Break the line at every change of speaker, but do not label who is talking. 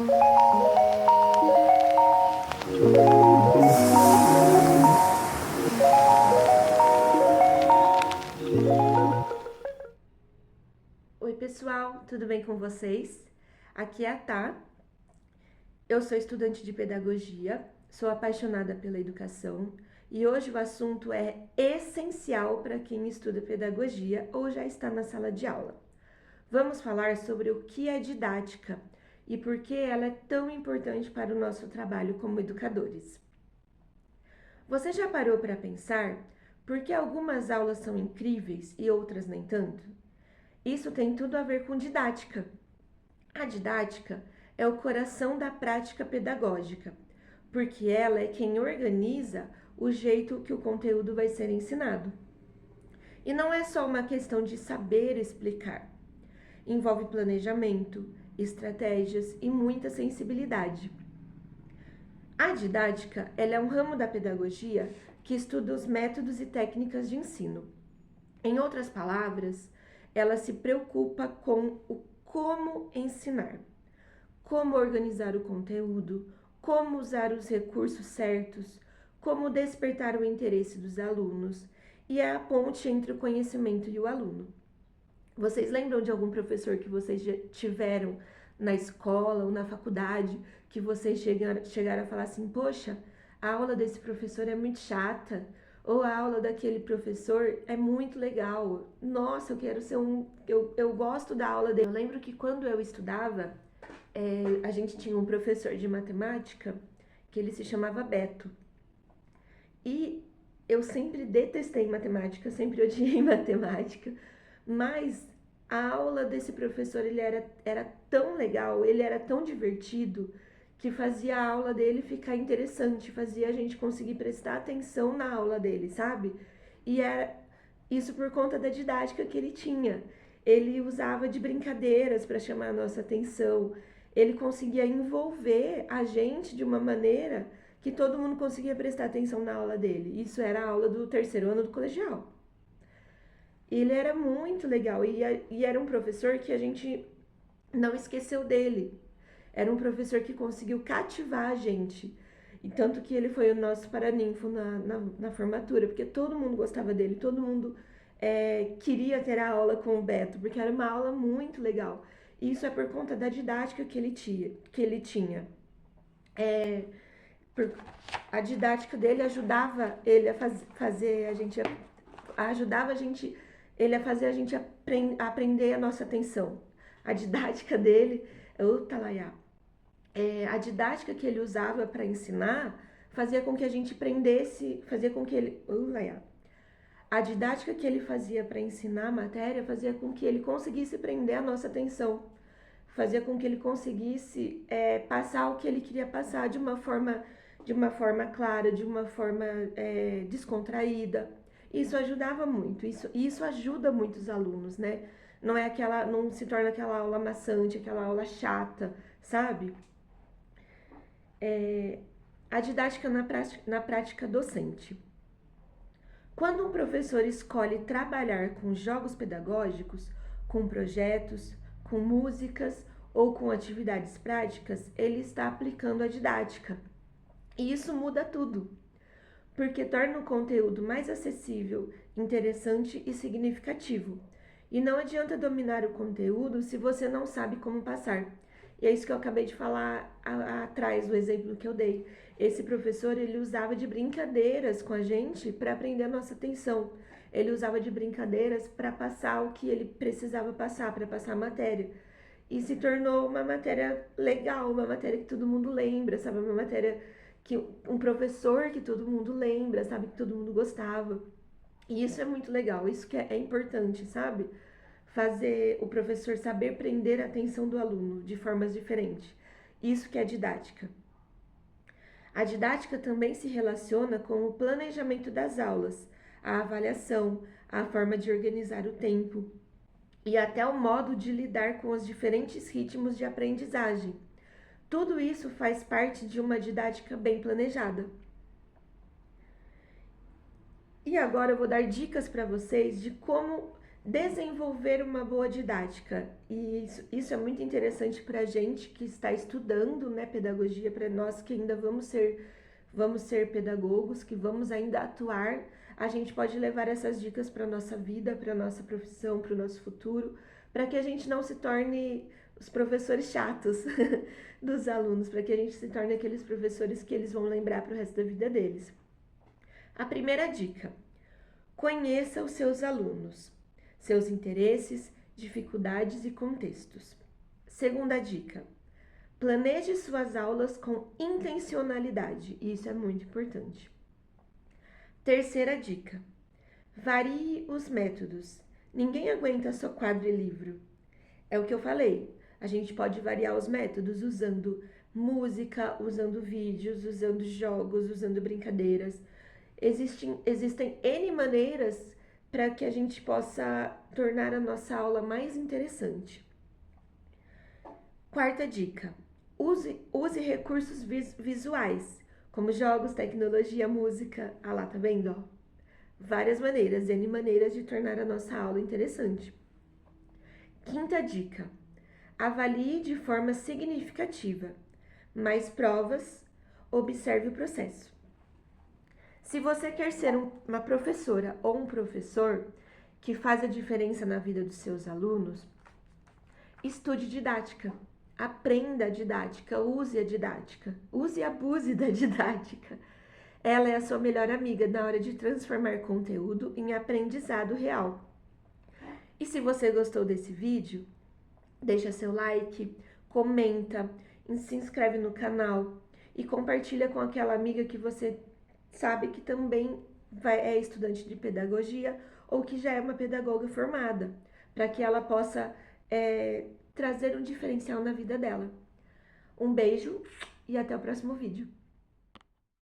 Oi pessoal, tudo bem com vocês? Aqui é a Tá. Eu sou estudante de pedagogia, sou apaixonada pela educação e hoje o assunto é essencial para quem estuda pedagogia ou já está na sala de aula. Vamos falar sobre o que é didática e por que ela é tão importante para o nosso trabalho como educadores. Você já parou para pensar por que algumas aulas são incríveis e outras nem tanto? Isso tem tudo a ver com didática. A didática é o coração da prática pedagógica, porque ela é quem organiza o jeito que o conteúdo vai ser ensinado. E não é só uma questão de saber explicar. Envolve planejamento, estratégias e muita sensibilidade. A didática, ela é um ramo da pedagogia que estuda os métodos e técnicas de ensino. Em outras palavras, ela se preocupa com o como ensinar, como organizar o conteúdo, como usar os recursos certos, como despertar o interesse dos alunos e é a ponte entre o conhecimento e o aluno. Vocês lembram de algum professor que vocês já tiveram na escola ou na faculdade que vocês chegaram a falar assim, poxa, a aula desse professor é muito chata, ou a aula daquele professor é muito legal, nossa, eu quero ser eu gosto da aula dele. Eu lembro que quando eu estudava, a gente tinha um professor de matemática que ele se chamava Beto. E eu sempre detestei matemática, sempre odiei matemática, mas a aula desse professor ele era tão legal, ele era tão divertido, que fazia a aula dele ficar interessante, fazia a gente conseguir prestar atenção na aula dele, sabe? E era isso por conta da didática que ele tinha. Ele usava de brincadeiras para chamar a nossa atenção, ele conseguia envolver a gente de uma maneira que todo mundo conseguia prestar atenção na aula dele. Isso era a aula do terceiro ano do colegial. Ele era muito legal e era um professor que a gente não esqueceu dele. Era um professor que conseguiu cativar a gente. E tanto que ele foi o nosso paraninfo na formatura, porque todo mundo gostava dele, todo mundo queria ter a aula com o Beto, porque era uma aula muito legal. E isso é por conta da didática que ele tinha. A didática dele ajudava ele a fazer a gente ajudava a gente ele a fazer a gente aprender a nossa atenção. A didática dele, a didática que ele usava para ensinar fazia com que a gente prendesse, fazia com que ele, a didática que ele fazia para ensinar a matéria fazia com que ele conseguisse prender a nossa atenção, fazia com que ele conseguisse passar o que ele queria passar de uma forma clara, de uma forma descontraída. Isso ajudava muito, isso ajuda muitos alunos, né? Não se torna aquela aula maçante, aquela aula chata, sabe? A didática na prática docente. Quando um professor escolhe trabalhar com jogos pedagógicos, com projetos, com músicas ou com atividades práticas, ele está aplicando a didática. E isso muda tudo, porque torna o conteúdo mais acessível, interessante e significativo. E não adianta dominar o conteúdo se você não sabe como passar. E é isso que eu acabei de falar atrás, o exemplo que eu dei. Esse professor, ele usava de brincadeiras com a gente para prender a nossa atenção. Ele usava de brincadeiras para passar o que ele precisava passar, para passar a matéria. E se tornou uma matéria legal, uma matéria que todo mundo lembra, sabe? Uma matéria que um professor que todo mundo lembra, sabe? Que todo mundo gostava. E isso é muito legal, isso que é importante, sabe? Fazer o professor saber prender a atenção do aluno de formas diferentes. Isso que é didática. A didática também se relaciona com o planejamento das aulas, a avaliação, a forma de organizar o tempo e até o modo de lidar com os diferentes ritmos de aprendizagem. Tudo isso faz parte de uma didática bem planejada. E agora eu vou dar dicas para vocês de como Desenvolver uma boa didática. E isso é muito interessante para a gente que está estudando, né, pedagogia, para nós que ainda vamos ser pedagogos, que vamos ainda atuar. A gente pode levar essas dicas para a nossa vida, para a nossa profissão, para o nosso futuro, para que a gente não se torne os professores chatos dos alunos, para que a gente se torne aqueles professores que eles vão lembrar para o resto da vida deles. A primeira dica: conheça os seus alunos, seus interesses, dificuldades e contextos. Segunda dica: planeje suas aulas com intencionalidade, e isso é muito importante. Terceira dica: varie os métodos. Ninguém aguenta só quadro e livro. É o que eu falei. A gente pode variar os métodos usando música, usando vídeos, usando jogos, usando brincadeiras. Existem N maneiras para que a gente possa tornar a nossa aula mais interessante. Quarta dica: use recursos visuais, como jogos, tecnologia, música. Ah lá, tá vendo? Ó? Várias maneiras, N maneiras de tornar a nossa aula interessante. Quinta dica: avalie de forma significativa. Mais provas, observe o processo. Se você quer ser uma professora ou um professor que faz a diferença na vida dos seus alunos, estude didática, aprenda a didática, use a didática, use e abuse da didática. Ela é a sua melhor amiga na hora de transformar conteúdo em aprendizado real. E se você gostou desse vídeo, deixa seu like, comenta, se inscreve no canal e compartilha com aquela amiga que você sabe que também é estudante de pedagogia ou que já é uma pedagoga formada, para que ela possa trazer um diferencial na vida dela. Um beijo e até o próximo vídeo.